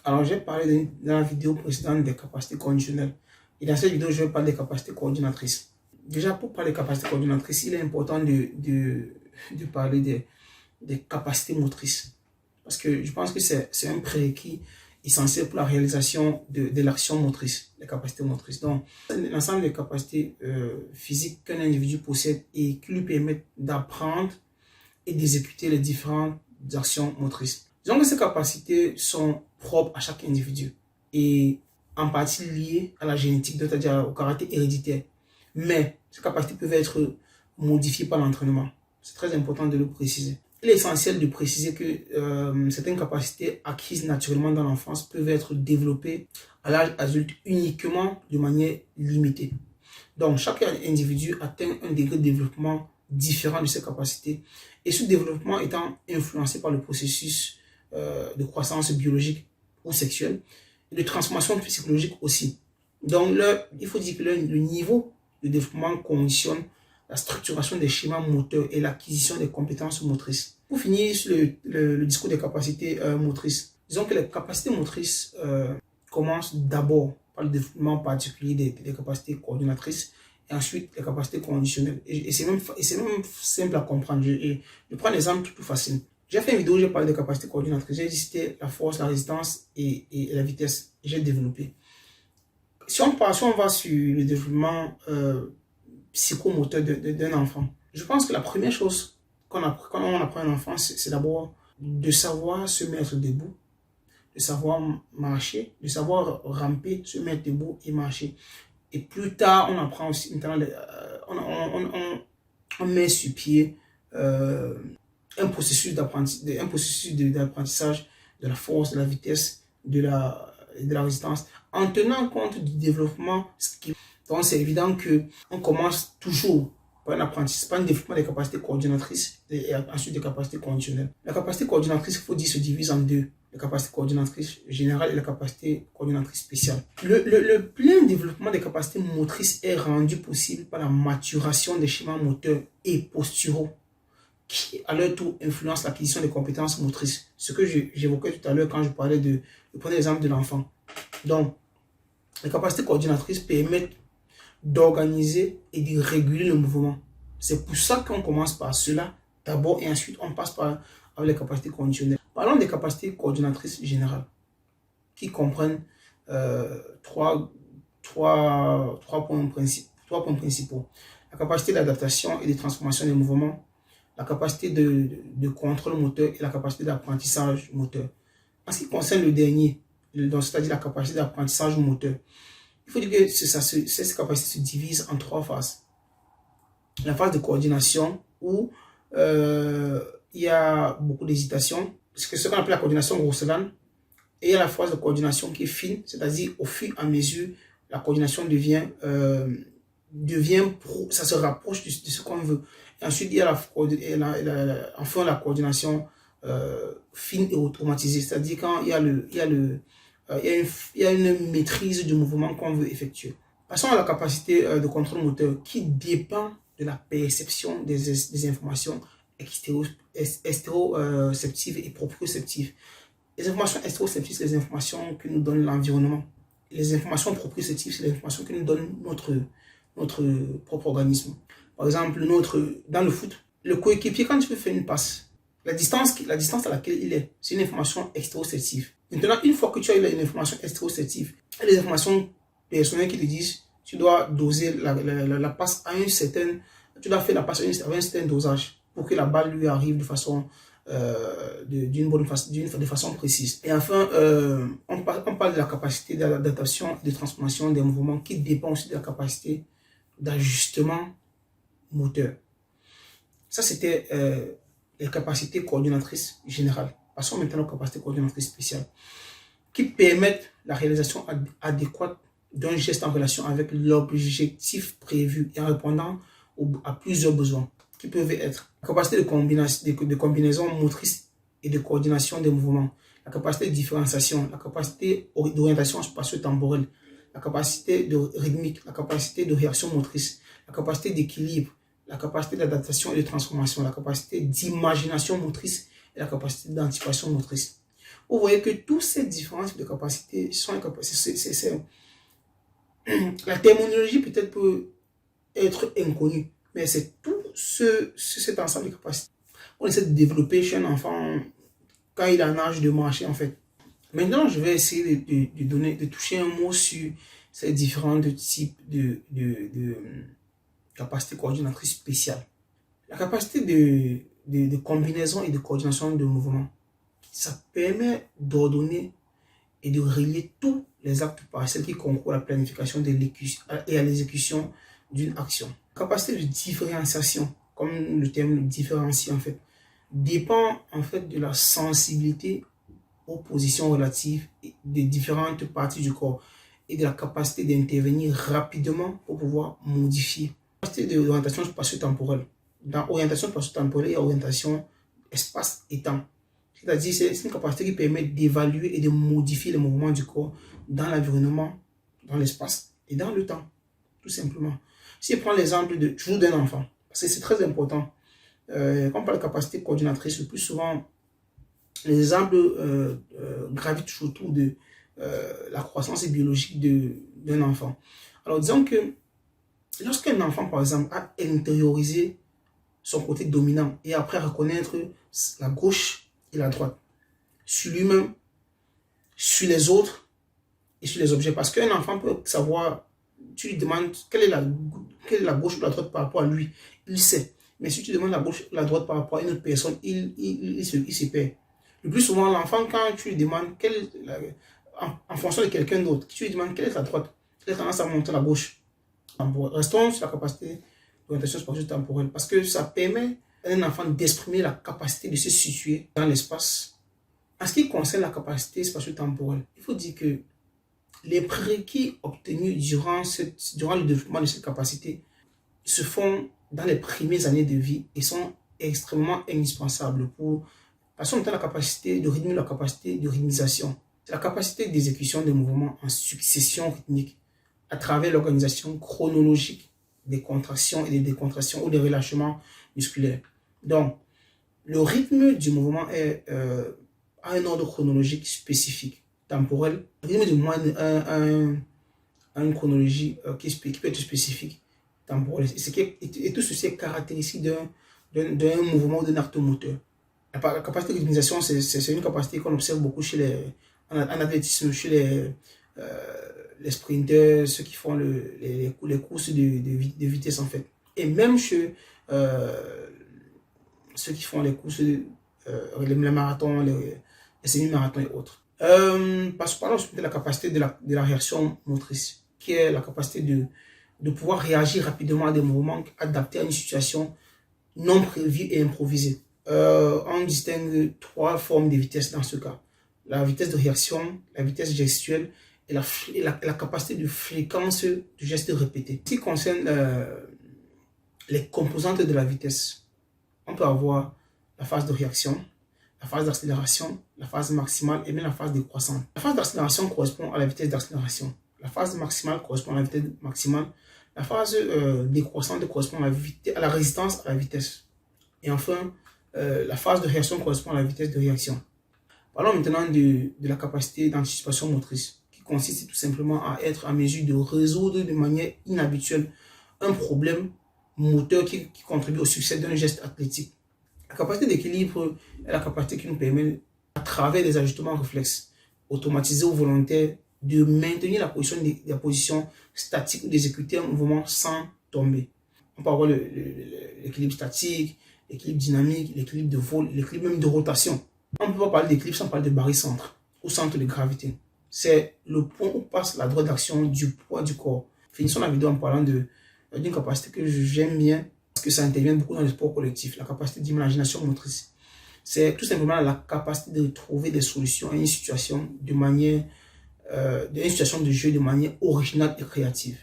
Alors, j'ai parlé dans la vidéo précédente des capacités conditionnelles. Et dans cette vidéo, je vais parler des capacités coordinatrices. Déjà, pour parler des capacités coordinatrices, il est important de parler des capacités motrices. Parce que je pense que c'est un prérequis essentiel pour la réalisation de l'action motrice, les capacités motrices. Donc, l'ensemble des capacités physiques qu'un individu possède et qui lui permettent d'apprendre et d'exécuter les différentes actions motrices. Disons que ces capacités sont propres à chaque individu et en partie liées à la génétique, c'est-à-dire au caractère héréditaire. Mais ces capacités peuvent être modifiées par l'entraînement. C'est très important de le préciser. Il est essentiel de préciser que certaines capacités acquises naturellement dans l'enfance peuvent être développées à l'âge adulte uniquement de manière limitée. Donc, chaque individu atteint un degré de développement différent de ses capacités et ce développement étant influencé par le processus de croissance biologique ou sexuelle et de transformation psychologique aussi. Donc, il faut dire que le niveau de développement conditionne la structuration des schémas moteurs et l'acquisition des compétences motrices. Pour finir sur le discours des capacités motrices, disons que les capacités motrices commencent d'abord par le développement particulier des capacités coordinatrices et ensuite les capacités conditionnelles. Et c'est même simple à comprendre. Je prends un exemple tout facile. J'ai fait une vidéo où j'ai parlé des capacités coordinatrices. J'ai listé la force, la résistance et la vitesse. J'ai développé. Si on va sur le développement psychomoteur d'un enfant, je pense que la première chose quand on apprend un enfant, c'est d'abord de savoir se mettre debout, de savoir marcher, de savoir ramper, se mettre debout et marcher. Et plus tard, on apprend aussi, on met sur pied un processus d'apprentissage de la force, de la vitesse, de la résistance, en tenant compte du développement skill. Donc, c'est évident qu'on commence toujours par un apprentissage, par un développement des capacités coordinatrices et ensuite des capacités conditionnelles. La capacité coordinatrice, il faut dire, se divise en deux. La capacité coordinatrice générale et la capacité coordinatrice spéciale. Le plein développement des capacités motrices est rendu possible par la maturation des schémas moteurs et posturaux qui, à leur tour, influencent l'acquisition des compétences motrices. Ce que j'évoquais tout à l'heure quand je parlais je prenais l'exemple de l'enfant. Donc, les capacités coordinatrices permettent d'organiser et de réguler le mouvement. C'est pour ça qu'on commence par cela d'abord et ensuite on passe par les capacités conditionnelles. Parlons des capacités coordinatrices générales qui comprennent trois points principaux. La capacité d'adaptation et de transformation des mouvements, la capacité de contrôle moteur et la capacité d'apprentissage moteur. En ce qui concerne le dernier, c'est-à-dire la capacité d'apprentissage moteur, il faut dire que ces capacités se divisent en trois phases. La phase de coordination où il y a beaucoup d'hésitation, ce qu'on appelle la coordination grossolane, et il y a la phase de coordination qui est fine, c'est-à-dire au fur et à mesure, la coordination ça se rapproche de ce qu'on veut. Et ensuite, il y a enfin la coordination fine et automatisée, c'est-à-dire quand il y a une maîtrise du mouvement qu'on veut effectuer. Passons à la capacité de contrôle moteur qui dépend de la perception des informations extéroceptives et proprioceptives. Les informations extéroceptives, c'est les informations que nous donne l'environnement. Les informations proprioceptives, c'est les informations que nous donne notre propre organisme. Par exemple, dans le foot, le coéquipier, quand tu peux faire une passe, la distance à laquelle il est, c'est une information extéroceptive. Maintenant, une fois que tu as eu une information extéroceptive, il y a des informations personnelles qui te disent tu dois doser la passe à tu dois faire la passe avec un certain dosage pour que la balle lui arrive de façon précise. Et enfin, on parle de la capacité d'adaptation et de transformation des mouvements qui dépend aussi de la capacité d'ajustement moteur. Ça, c'était les capacités coordinatrices générales. Passons maintenant aux capacités coordinatrices spéciales qui permettent la réalisation adéquate d'un geste en relation avec l'objectif prévu et en répondant à plusieurs besoins qui peuvent être la capacité de combinaison motrice et de coordination des mouvements, la capacité de différenciation, la capacité d'orientation spatio-temporelle, la capacité de rythmique, la capacité de réaction motrice, la capacité d'équilibre, la capacité d'adaptation et de transformation, la capacité d'imagination motrice et la capacité d'anticipation motrice. Vous voyez que toutes ces différences de capacités sont la terminologie peut-être peut être inconnue, mais c'est tout cet ensemble de capacités qu'on essaie de développer chez un enfant quand il a un âge de marcher en fait. Maintenant, je vais essayer de toucher un mot sur ces différents types de capacités coordinatrices spéciales. La capacité de combinaison et de coordination de mouvements, ça permet d'ordonner et de relier tous les actes partiels qui concourent à la planification et à l'exécution d'une action. La capacité de différenciation, comme le terme le différencie en fait, dépend en fait de la sensibilité aux positions relatives des différentes parties du corps et de la capacité d'intervenir rapidement pour pouvoir modifier. La capacité d'orientation spatio-temporelle. Dans orientation spatio-temporelle, il y a orientation espace et temps. C'est-à-dire c'est une capacité qui permet d'évaluer et de modifier le mouvement du corps dans l'environnement, dans l'espace et dans le temps, tout simplement. Si je prends l'exemple toujours d'un enfant, parce que c'est très important, quand on parle de capacité coordinatrice, le plus souvent, les exemples gravitent autour de la croissance biologique d'un enfant. Alors disons que lorsqu'un enfant, par exemple, a intériorisé son côté dominant et après reconnaître la gauche et la droite sur lui-même, sur les autres et sur les objets, parce qu'un enfant peut savoir, tu lui demandes quelle est la gauche ou la droite par rapport à lui, il sait. Mais si tu demandes la gauche ou la droite par rapport à une autre personne, il se perd. Le plus souvent, l'enfant, quand tu lui demandes en fonction de quelqu'un d'autre, tu lui demandes quelle est la droite, il a tendance à monter la gauche. Restons sur la capacité d'orientation spatio-temporelle parce que ça permet à un enfant d'exprimer la capacité de se situer dans l'espace. En ce qui concerne la capacité spatio-temporelle, il faut dire que les prérequis obtenus durant le développement de cette capacité se font dans les premières années de vie et sont extrêmement indispensables pour passer la capacité de rythme, la capacité de rythmisation. C'est la capacité d'exécution des mouvements en succession rythmique à travers l'organisation chronologique des contractions et des décontractions ou des relâchements musculaires. Donc, le rythme du mouvement a un ordre chronologique spécifique, temporel. Le rythme du mouvement a une chronologie qui peut être spécifique, temporelle. Et tout ceci est caractéristique d'un mouvement ou d'un acte moteur. La capacité de rythmisation, c'est une capacité qu'on observe beaucoup en athlétisme, chez les sprinteurs, ceux qui font les courses de vitesse en fait. Et même chez ceux qui font les courses, les marathons, les semi-marathons et autres. Parlons de la capacité de la réaction motrice, qui est la capacité de pouvoir réagir rapidement à des mouvements adaptés à une situation non prévue et improvisée. On distingue 3 formes de vitesse dans ce cas. La vitesse de réaction, la vitesse gestuelle et la capacité de fréquence du geste répété. En ce qui concerne les composantes de la vitesse, on peut avoir la phase de réaction, la phase d'accélération, la phase maximale et même la phase décroissante. La phase d'accélération correspond à la vitesse d'accélération. La phase maximale correspond à la vitesse maximale. La phase décroissante correspond à la résistance à la vitesse. Et enfin, la phase de réaction correspond à la vitesse de réaction. Parlons maintenant de la capacité d'anticipation motrice, qui consiste tout simplement à être en mesure de résoudre de manière inhabituelle un problème moteur qui contribue au succès d'un geste athlétique. La capacité d'équilibre est la capacité qui nous permet, à travers des ajustements réflexes, automatisés ou volontaires, de maintenir la position statique ou d'exécuter un mouvement sans tomber. On peut avoir l'équilibre statique, l'équilibre dynamique, l'équilibre de vol, l'équilibre même de rotation. On ne peut pas parler d'équilibre sans parler de barycentre ou centre de gravité. C'est le point où passe la droite d'action du poids du corps. Finissons la vidéo en parlant d'une capacité que j'aime bien parce que ça intervient beaucoup dans le sport collectif, la capacité d'imagination motrice. C'est tout simplement la capacité de trouver des solutions à une situation de jeu de manière originale et créative.